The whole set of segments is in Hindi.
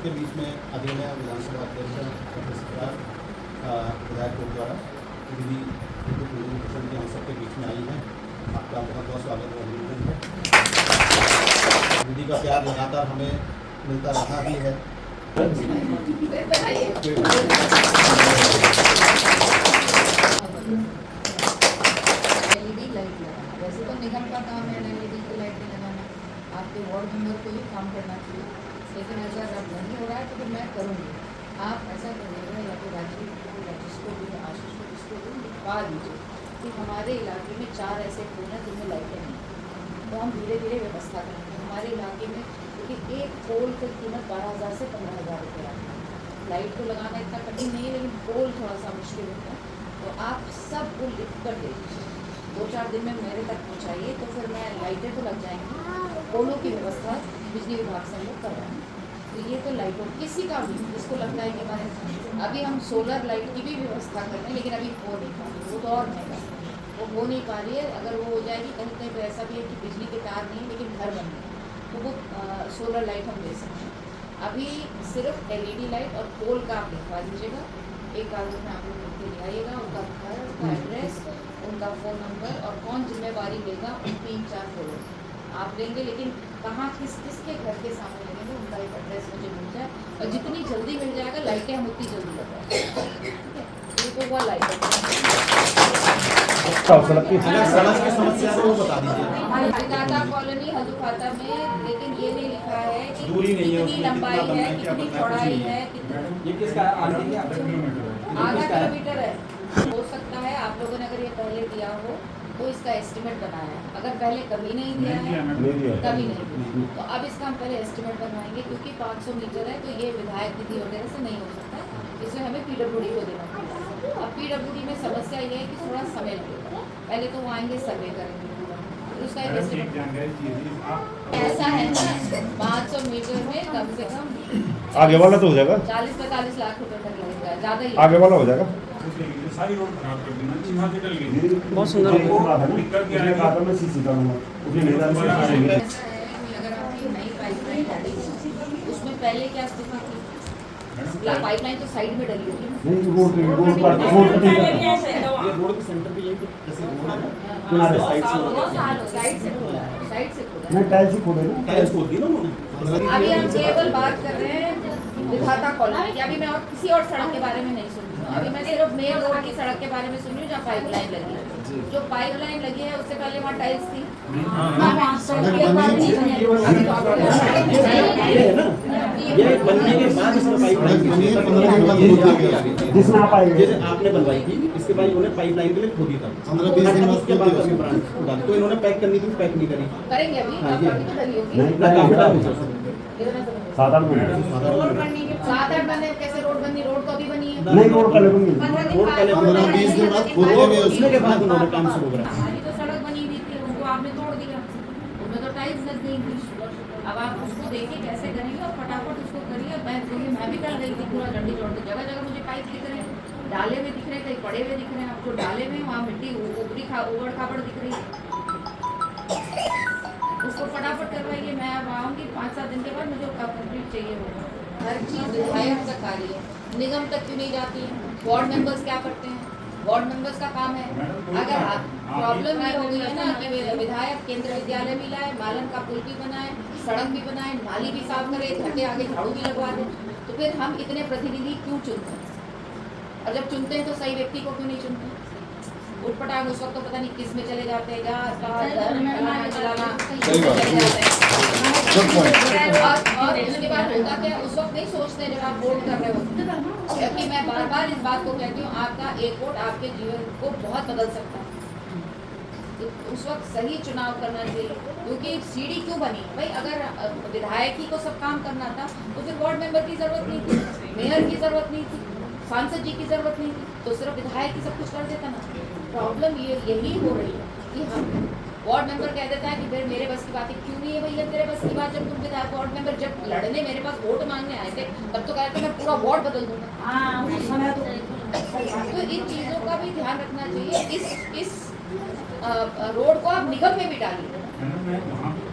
सबके बीच में आदरणीय विधानसभा अध्यक्ष विधायक द्वारा दीदी हम सबके बीच में आई हैं। आपका बहुत बहुत स्वागत और अभिनंदन है। दीदी का प्यार लगातार हमें मिलता रहा भी है। वैसे तो निगम का काम है एलईडी की लाइट लगाना, आपके वार्ड मेंबर को ही काम करना चाहिए, लेकिन ऐसा अब नहीं हो रहा है तो फिर मैं करूँगी। आप ऐसा करिएगा या तो राजीव को या जिसको भी आशीष को जिसको भी लिखवा दीजिए कि हमारे इलाके में 4 ऐसे पोल हैं जिनमें लाइटें नहीं, तो हम धीरे धीरे व्यवस्था करेंगे हमारे इलाके में, क्योंकि एक पोल की कीमत 12,000 से 15,000 रुपये आती है। लाइट को लगाना इतना कठिन नहीं है, लेकिन पोल थोड़ा सा मुश्किल होता है। तो आप सब को लिख कर दे दीजिए, 2-4 दिन में मेरे तक पहुँचाइए, तो फिर मैं लाइटें तो लग जाएंगी, पोलों की व्यवस्था बिजली विभाग से हम लोग कर रहे हैं। तो ये तो लाइटों किसी का भी जिसको लगता है कि हमारे अभी हम सोलर लाइट की भी व्यवस्था कर रहे हैं, लेकिन अभी हो नहीं पा रही, वो तो और महंगा वो हो नहीं पा रही है। अगर वो हो जाएगी कहीं कहीं पर ऐसा भी है कि बिजली के तार नहीं है लेकिन घर बन गए, तो वो सोलर लाइट हम दे सकते हैं। अभी सिर्फ एलईडी लाइट और पोल का आप लिखवा दीजिएगा, एक कागज में आप लोग लिख के ले आइएगा, उनका घर, उनका एड्रेस, उनका फ़ोन नंबर और कौन जिम्मेवारी लेगा, उन 3-4 फोटो आप लेंगे, लेकिन कहाँ किसके घर के सामने लगेंगे उनका एक एड्रेस मुझे मिल जाए, और जितनी जल्दी मिल जाएगा लाइटें हम उतनी जल्दी लगाएंगे। ठीक है, ये तो हुआ लाइट। सड़क की समस्या को बता दीजिए। हल्दुखाता कॉलोनी हल्दुखाता में, लेकिन ये नहीं लिखा है कि दूरी नहीं है, कितनी लंबाई है, कितनी चौड़ाई है, ये किसका आधा किलोमीटर है। हो सकता है आप लोगों ने अगर ये पहले दिया हो तो इसका एस्टिमेट बनाया है, अगर पहले कभी नहीं दिया है कभी नहीं दिया, तो अब इसका हम पहले एस्टिमेट बनवाएंगे, क्योंकि 500 मीटर है तो ये विधायक निधि वगैरह से नहीं हो सकता, इसमें हमें पीडब्ल्यूडी को देना पड़ेगा। अब पीडब्ल्यूडी में समस्या ये है कि थोड़ा समय लगेगा, पहले तो वो आएंगे सर्वे करेंगे, फिर उसका एक एस्टिमेट ऐसा है ना 500 मीटर में कम से कम आगे वाला तो हो जाएगा 40-45 लाख रुपए तक लगेगा, ज़्यादा ही आगे वाला हो जाएगा। सारी रोड खराब कर देना, यहाँ से चल गई बहुत सुंदर दिक्कत क्या है मैं सीसी करूंगा अगर आपकी नई पाइपलाइन डाली उसमें पहले क्या स्थिति थी, पाइपलाइन तो साइड में डली होगी ना, ये रोड के सेंटर पे यही साइड से खोला मैं टाइल्स ही खोले टाइल्स खोल दी ना उन्होंने। अभी हम केवल बात कर रहे हैं विधाता कॉलोनी की, अभी मैं और किसी और सड़क के बारे में नहीं सुन रही हूँ, अभी मैं सिर्फ मेन रोड की सड़क के बारे में सुन रही हूँ जहाँ पाइपलाइन लगी है। जो पाइपलाइन लगी है उससे पहले वहाँ टाइल्स थी, ये बनने के बाद इसमें पाइपलाइन जिसमें आप आएंगे जैसे आपने बनवाई थी, इसके बाद इन्होंने पाइपलाइन के लिए खोदी था 15-20 दिन उसके बाद तो इन्होंने पैक करनी थी, पैक नहीं करी। करेंगे अभी हाँ, तो डली होगी। 7-8 मिनट 7-8 महीने कैसे रोड बनी, रोड तो अभी बनी है, नहीं रोड पहले बन गई। रोड पहले 15-20 दिन बाद खोदने में उसने के बाद उन्होंने काम शुरू करा। हमारी तो सड़क बनी हुई थी, उनको आपने तोड़ दिया, उनमें तो टाइल्स लग गई थी। अब आप उसको देखिए कैसे करेंगे और फटाफट उसको करिए। मैं भी कल गई थी, पूरा डंडी जोड़ के जगह जगह मुझे पाइप दिख रहे हैं, डाले हुए दिख रहे हैं, कहीं पड़े हुए दिख रहे हैं, आपको डाले में वहाँ मिट्टी उबड़ खाबड़ दिख रही है, उसको फटाफट करवाइए। मैं अब आऊँगी 5-7 दिन के बाद, मुझे कंप्लीट चाहिए होगा। हर चीज़ विधायक तक आ रही है, निगम तक क्यों नहीं जाती है? वार्ड मेंबर्स क्या करते हैं? वार्ड मेंबर्स का काम है। अगर प्रॉब्लम ये हो गई है ना कि विधायक केंद्र विद्यालय भी लाए, मालन का पुल भी बनाए, सड़क भी बनाए, नाली भी साफ करे, घर के आगे झाड़ू भी लगवा दे, तो फिर हम इतने प्रतिनिधि क्यों चुनते हैं? और जब चुनते हैं तो सही व्यक्ति को क्यों नहीं चुनते? उठपटांग उस वक्त तो पता नहीं किस में चले जाते हैं, और उसके बाद होता क्या उस वक्त नहीं सोचते जब आप वोट कर रहे हो। क्योंकि मैं बार बार इस बात को कहती हूँ, आपका एक वोट आपके जीवन को बहुत बदल सकता है। तो उस वक्त सही चुनाव करना चाहिए, क्योंकि सीढ़ी क्यों बनी भाई? अगर विधायक ही को सब काम करना था तो फिर वार्ड मेंबर की जरूरत नहीं थी, मेयर की जरूरत नहीं थी, सांसद जी की जरूरत नहीं थी, तो सिर्फ विधायक ही सब कुछ कर देता ना। प्रॉब्लम यही हो रही है कि हम वार्ड मेंबर कह देता है कि फिर मेरे बस की बात क्यों नहीं है भैया तेरे बस की बात? जब तुम विधायक वार्ड मेंबर जब लड़ने मेरे पास वोट मांगने आए थे तब तो कहते मैं पूरा वार्ड बदल दूंगा। तो इन चीज़ों का भी ध्यान रखना चाहिए। इस रोड को आप निगम में भी डालिए,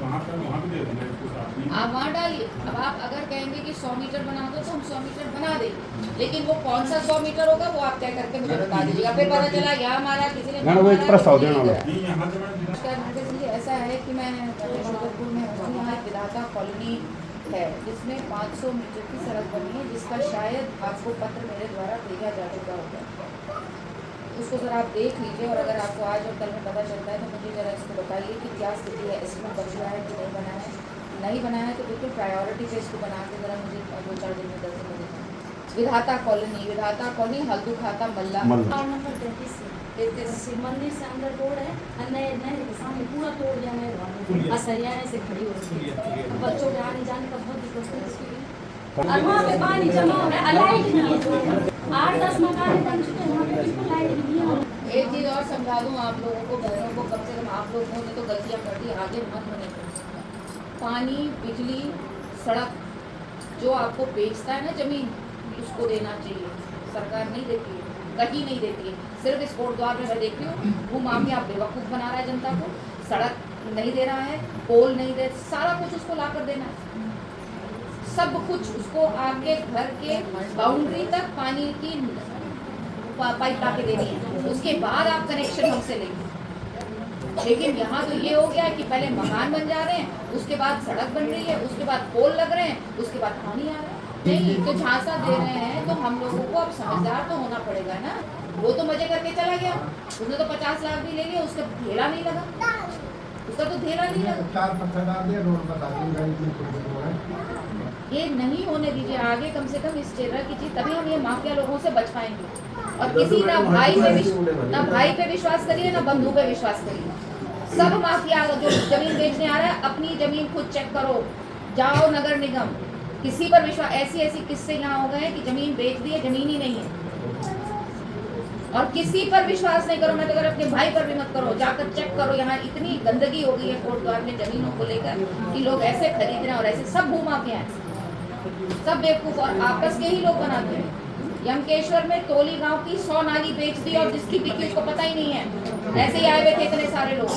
वहाँ का वहाँ पे दे देंगे इसको साथ में। आप वहाँ डालिए। अब आप अगर कहेंगे कि 100 मीटर बना दो तो हम 100 मीटर बना देंगे, लेकिन वो कौन सा 100 मीटर होगा वो आप तय करके मुझे बता दीजिएगा। फिर पता चला यहाँ हमारा किसी ने मैडम, वो एक प्रस्ताव देना होगा। नहीं यहाँ से मैडम नमस्कार मैडम जी, ऐसा है कि मैं शुगरपुर में हूँ। यहाँ एक विधाता कॉलोनी है जिसमें 500 मीटर की सड़क बनी है, जिसका शायद आपको पत्र मेरे द्वारा भेजा जा चुका होगा। उसको ज़रा आप देख लीजिए, और अगर आपको आज और कल में पता चलता है तो मुझे ज़रा इसको बताइए कि क्या स्थिति है, एस्टिमेट बन रहा है कि नहीं बना है। नहीं बना है तो बिल्कुल प्रायोरिटी पे इसको बना के ज़रा मुझे 2-4 दिन में 10 दिन में विधाता कॉलोनी हल्दू खाता मल्ला और नंबर 33 से मंदिर से अंदर रोड है, नए नए के सामने पूरा तोड़ दिया है और सरियाने से खड़ी हो रही है। बच्चों के आने जाने का बहुत दिक्कत है इसके लिए। और वहाँ पे पानी जमा हो रहा है, लाइट नहीं है। 8-10 मकान बन चुके हैं, वहाँ पे बिल्कुल लाइट नहीं है। एक चीज़ और समझा दूँ आप लोगों को, बहनों को, कम से कम आप लोगों ने तो गलतियाँ कर दी, आगे मत बने। पानी, बिजली, सड़क जो आपको बेचता है ना ज़मीन, उसको देना चाहिए। सरकार नहीं देती है, कहीं नहीं देती है। सिर्फ इस कोट द्वार में मैं देखती हूँ वो माफिया बेवकूफ़ बना रहा है जनता को। सड़क नहीं दे रहा है, पोल नहीं दे, सारा कुछ उसको ला कर देना है। सब कुछ उसको आपके घर के बाउंड्री तक पानी की पाइप ला के देनी है, उसके बाद आप कनेक्शन हमसे लेंगे। लेकिन यहाँ तो ये हो गया है कि पहले मकान बन जा रहे हैं, उसके बाद सड़क बन रही है, उसके बाद पोल लग रहे हैं, उसके बाद पानी आ रहा है। नहीं तो झांसा दे रहे हैं तो हम लोगों को अब समझदार तो होना पड़ेगा ना। वो तो मजे करके चला गया, उसने तो 50 लाख भी ले लिया, उसका धेला नहीं लगा, उसका तो धेला नहीं लगा। 4 पत्थर डाल दिया, रोड बता ये नहीं होने दीजिए आगे, कम से कम इस तरह की चीज, तभी हम ये माफिया लोगों से बच पाएंगे। और किसी ना भाई पे विश्वास करिए, ना बंधु पे विश्वास करिए। सब माफिया जो जमीन बेचने आ रहा है, अपनी जमीन खुद चेक करो, जाओ नगर निगम, किसी पर विश्वास। ऐसी किस्से यहाँ हो गए कि जमीन बेच दी है, जमीन ही नहीं है। और किसी पर विश्वास नहीं करो, मैं तो अगर अपने भाई पर भी मत करो, जाकर चेक करो। यहाँ इतनी गंदगी हो गई है कोट द्वार में जमीनों को लेकर कि लोग ऐसे खरीद रहे हैं, और ऐसे सब भूमाफिया हैं, सब बेवकूफ और आपस के ही लोग बनाते हैं। यमकेश्वर में तोली गांव की 100 नाली बेच दी, और जिसकी बिकी उसको पता ही नहीं है। ऐसे ही आए हुए थे इतने सारे लोग,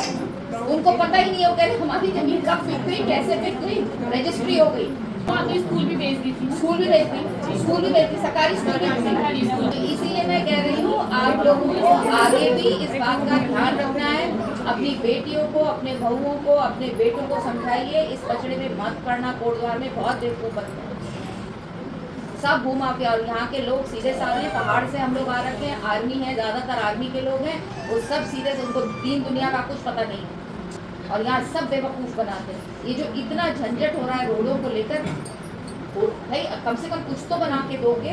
उनको पता ही नहीं है। वो कह रहे हमारी जमीन कब बिक गई, कैसे बिक गई, रजिस्ट्री हो गई। स्कूल भी बेच दी थी, स्कूल भी बेचती, सरकारी स्कूल भी बेचती। इसीलिए मैं कह रही हूँ आप लोगों को आगे भी इस बात का ध्यान रखना है। अपनी बेटियों को, अपने बहुओं को, अपने बेटों को समझाइए, इस पचड़े में मत पड़ना। कोट द्वार में बहुत बेवकूफ बनते हैं सब भूमाफिया, और यहाँ के लोग सीधे साधे पहाड़ से हम लोग आ रखे हैं, आर्मी है, ज़्यादातर आर्मी के लोग हैं, वो सब सीधे से, उनको दीन दुनिया का कुछ पता नहीं है, और यहाँ सब बेवकूफ़ बनाते हैं। ये जो इतना झंझट हो रहा है रोडों को लेकर, भाई कम से कम कुछ तो बना के दोगे।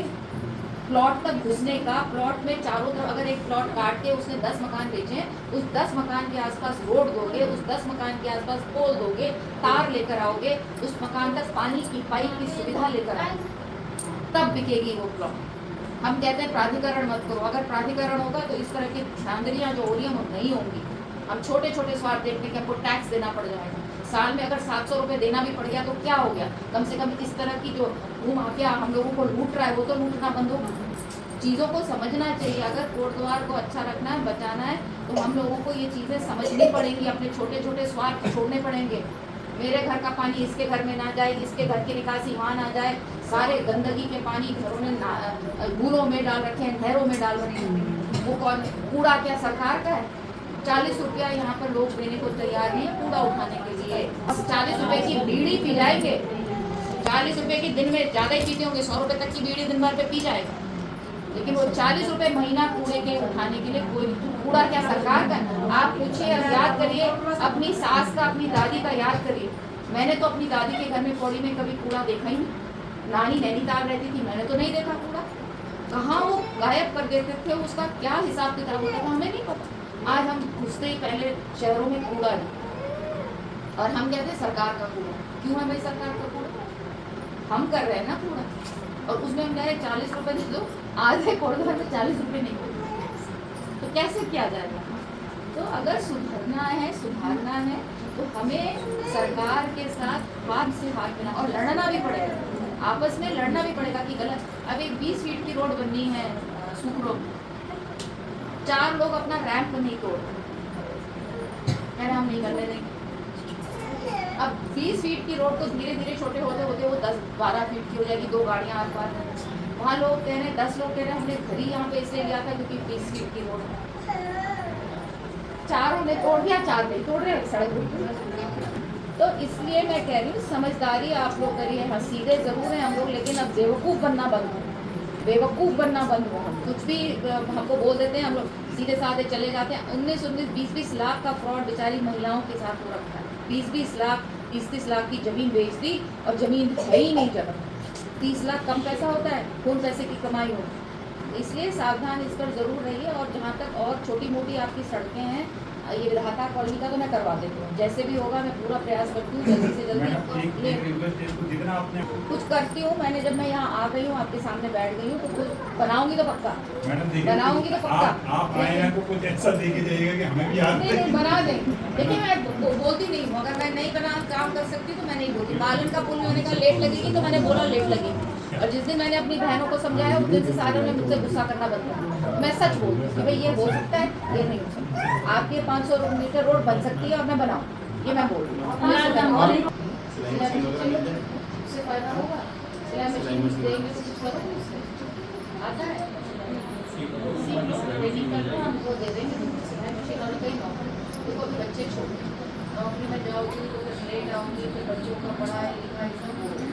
प्लॉट तक घुसने का, प्लॉट में चारों तरफ अगर एक प्लॉट काट के उसने 10 मकान बेचे हैं, उस 10 मकान के आसपास रोड दोगे, उस 10 मकान के आसपास पोल दोगे, तार लेकर आओगे, उस मकान तक पानी की पाइप की सुविधा लेकर आओगे, तब बिकेगी वो प्लॉट। हम कहते हैं प्राधिकरण मत करो, अगर प्राधिकरण होगा तो इस तरह की धांधलियाँ जो हो रही हैं वो नहीं होंगी। हम छोटे छोटे स्वार्थ देखने के, हमको टैक्स देना पड़ जाएगा, साल में अगर 700 रुपये देना भी पड़ गया तो क्या हो गया। कम से कम इस तरह की जो भूमाफिया हम लोगों को लूट रहा है वो तो लूटना बंद होगा। चीज़ों को समझना चाहिए। अगर कोट द्वार को अच्छा रखना है, बचाना है, तो हम लोगों को ये चीज़ें समझनी पड़ेंगी, अपने छोटे छोटे स्वार्थ छोड़ने पड़ेंगे। मेरे घर का पानी इसके घर में ना जाए, इसके घर की निकासी वहाँ ना जाए, सारे गंदगी के पानी घरों में गूलों में डाल रखे हैं, नहरों में डाल रखे हैं। वो कौन, कूड़ा क्या सरकार का है? 40 रुपया यहाँ पर लोग देने को तैयार नहीं है कूड़ा उठाने के लिए। 40 रुपए की बीड़ी पी जाएंगे, 40 रुपए की दिन में ज़्यादा ही पीते होंगे, 100 रुपये तक की बीड़ी दिन भर पे पी जाएगा, लेकिन वो 40 रुपये महीना कूड़े के उठाने के लिए कोई नहीं। कूड़ा क्या सरकार का? आप पूछिए और याद करिए, अपनी सास का, अपनी दादी का याद करिए। मैंने तो अपनी दादी के घर में पौड़ी में कभी कूड़ा देखा ही नहीं। नानी नैनीताल रहती थी, मैंने तो नहीं देखा कूड़ा। कहाँ वो गायब कर देते थे, उसका क्या हिसाब किताब होता था हमें नहीं पता। आज हम घुसते ही पहले शहरों में कूड़ा नहीं, और हम कहते हैं सरकार का कूड़ा। क्यों है भाई सरकार का कूड़ा? हम कर रहे हैं ना कूड़ा, और उसमें हम कह रहे 40 रुपये दे दो। आधे कोट में 40 रुपये नहीं, तो कैसे किया जाएगा? तो अगर सुधरना है, सुधारना है, तो हमें सरकार के साथ हाथ से हाथ मिला, और लड़ना भी पड़ेगा, आपस में लड़ना भी पड़ेगा कि गलत। अब एक 20 फीट की रोड बननी है सुखरों में, 4 लोग अपना रैंप नहीं तोड़, हम नहीं करने देंगे। अब 20 फीट की रोड तो धीरे धीरे छोटे होते होते वो 10-12 फीट की हो जाएगी, 2 गाड़ियाँ आस पास में। वहाँ लोग कह रहे हैं 10 लोग कह रहे हैं हमने घर ही यहाँ पे इसलिए लिया था क्योंकि 20 फीट की रोड है। 4 हमने तोड़ दिया, 4 नहीं तोड़ रहे, सड़क बिल्कुल। तो इसलिए मैं कह रही हूँ समझदारी आप लोग करिए। हाँ सीधे जरूर हैं हम लोग, लेकिन अब बेवकूफ़ बनना बंद हो, बेवकूफ़ बनना बंद हो। हम कुछ भी हमको बोल देते हैं, हम लोग सीधे साधे चले जाते हैं। 19-19, 20-20 लाख का फ्रॉड बेचारी महिलाओं के साथ हो रखा है। 20-20 लाख, 30-30 लाख की ज़मीन बेच दी और ज़मीन है ही नहीं जगह। 30 लाख कम पैसा होता है, कौन पैसे की कमाई होती। इसलिए सावधान इस पर ज़रूर रहिए। और जहाँ तक और छोटी मोटी आपकी सड़कें हैं, ये विधाता कॉलोनी का तो मैं करवा देती हूँ, जैसे भी होगा मैं पूरा प्रयास करती हूँ जल्दी से जल्दी। जितना आपने कुछ करती हूँ मैंने, जब मैं यहाँ आ गई हूँ आपके सामने बैठ गई हूँ तो कुछ बनाऊंगी तो पक्का, मैडम देखिए, बनाऊंगी तो पक्का। आप आए हैं तो कुछ ऐसा देके जाइएगा कि हमें भी याद नहीं बना दें। देखिए मैं बोलती नहीं हूँ, अगर मैं नहीं बना काम कर सकती तो मैं नहीं बोलती। बालन का पुल मैंने कहा लेट लगेगी तो मैंने बोला लेट लगेगी। और जिस दिन मैंने अपनी बहनों को समझाया उस दिन से सारे ने मुझसे गुस्सा करना बंद कर। मैं सच बोलती हूँ कि भाई ये हो सकता है, ये नहीं हो सकता। आपके 500 मीटर रोड बन सकती है और मैं बनाऊँ, ये मैं बोल रही हूँ। उससे फायदा होगा, सिलाई मशीन देंगे तो कुछ करोगे उससे, आता है ट्रेनिंग कर लो, हमको दे देंगे सिलाई मशीन। और कहीं नौकरी देखो, अभी बच्चे छोटे, नौकरी में जाओगी तो फिर लेट आओगी, फिर बच्चों का पढ़ाई लिखाई सब होगी।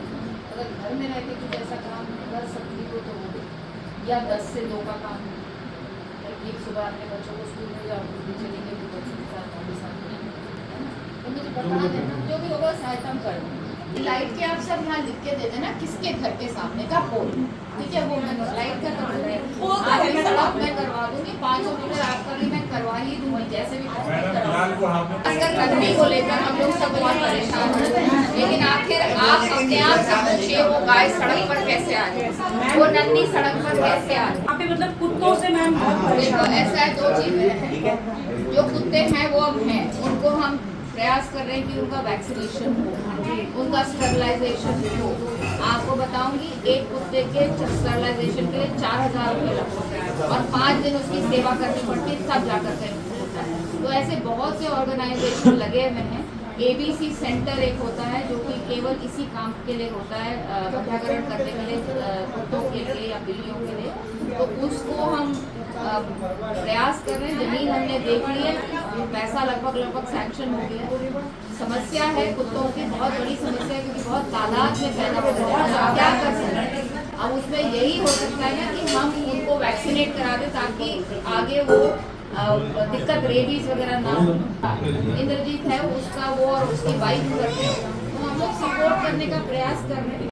अगर घर में रह के कुछ ऐसा काम कर सकती हो तो वो, या 10 से 2 का काम, एक सुबह अपने बच्चों को स्कूल में जाओ, भी चलेंगे भी बच्चों के साथ आपके साथ, है ना। तो मुझे बता देना, जो भी होगा सहायता हम कर देंगे। लाइट के आप सब यहाँ लिख के दे देना किसके घर के सामने का पोल, ठीक है। वो मैं लाइट का करवा दूँगी, आपकी सड़क मैं करवा दूँगी, 500 मीटर आपका भी मैं करवा ही दूँगी, जैसे भी अगर नंदी को लेकर हम लोग सब बहुत परेशान होते हैं। लेकिन आखिर आप अपने आप से पूछिए वो गाय सड़क पर कैसे आ गई, वो नंदी सड़क पर कैसे आ गई। यहाँ पे मतलब कुत्तों से मैम बहुत देखो ऐसा है, 2 चीजें हैं। जो कुत्ते हैं वो अब हैं, उनको हम प्रयास कर रहे हैं कि उनका वैक्सीनेशन हो, उनका स्टरलाइजेशन हो। आपको बताऊंगी एक कुत्ते के स्टरलाइजेशन के लिए 4000 रुपये लगते हैं और 5 दिन उसकी सेवा करनी पड़ती है, तब जाकर के होता है। तो ऐसे बहुत से ऑर्गेनाइजेशन लगे हुए हैं। ABC सेंटर एक होता है जो कि केवल इसी काम के लिए होता है, बंधाकरण करने के लिए, कुत्तों के लिए या बिल्लियों के लिए। तो उसको हम प्रयास कर रहे हैं। जमीन हमने देख ली है, पैसा लगभग सैंक्शन हो गया। समस्या है कुत्तों की, बहुत बड़ी समस्या है क्योंकि बहुत तादाद में पैदा हो रहा है। क्या कर सकते हैं अब उसमें यही हो सकता है ना कि हम उनको वैक्सीनेट करा दें ताकि आगे वो दिक्कत रेबीज वगैरह ना हो। इंद्रजीत है उसका, वो और उसकी वाइफ करते हैं, तो हम लोग सपोर्ट करने का प्रयास कर रहे हैं।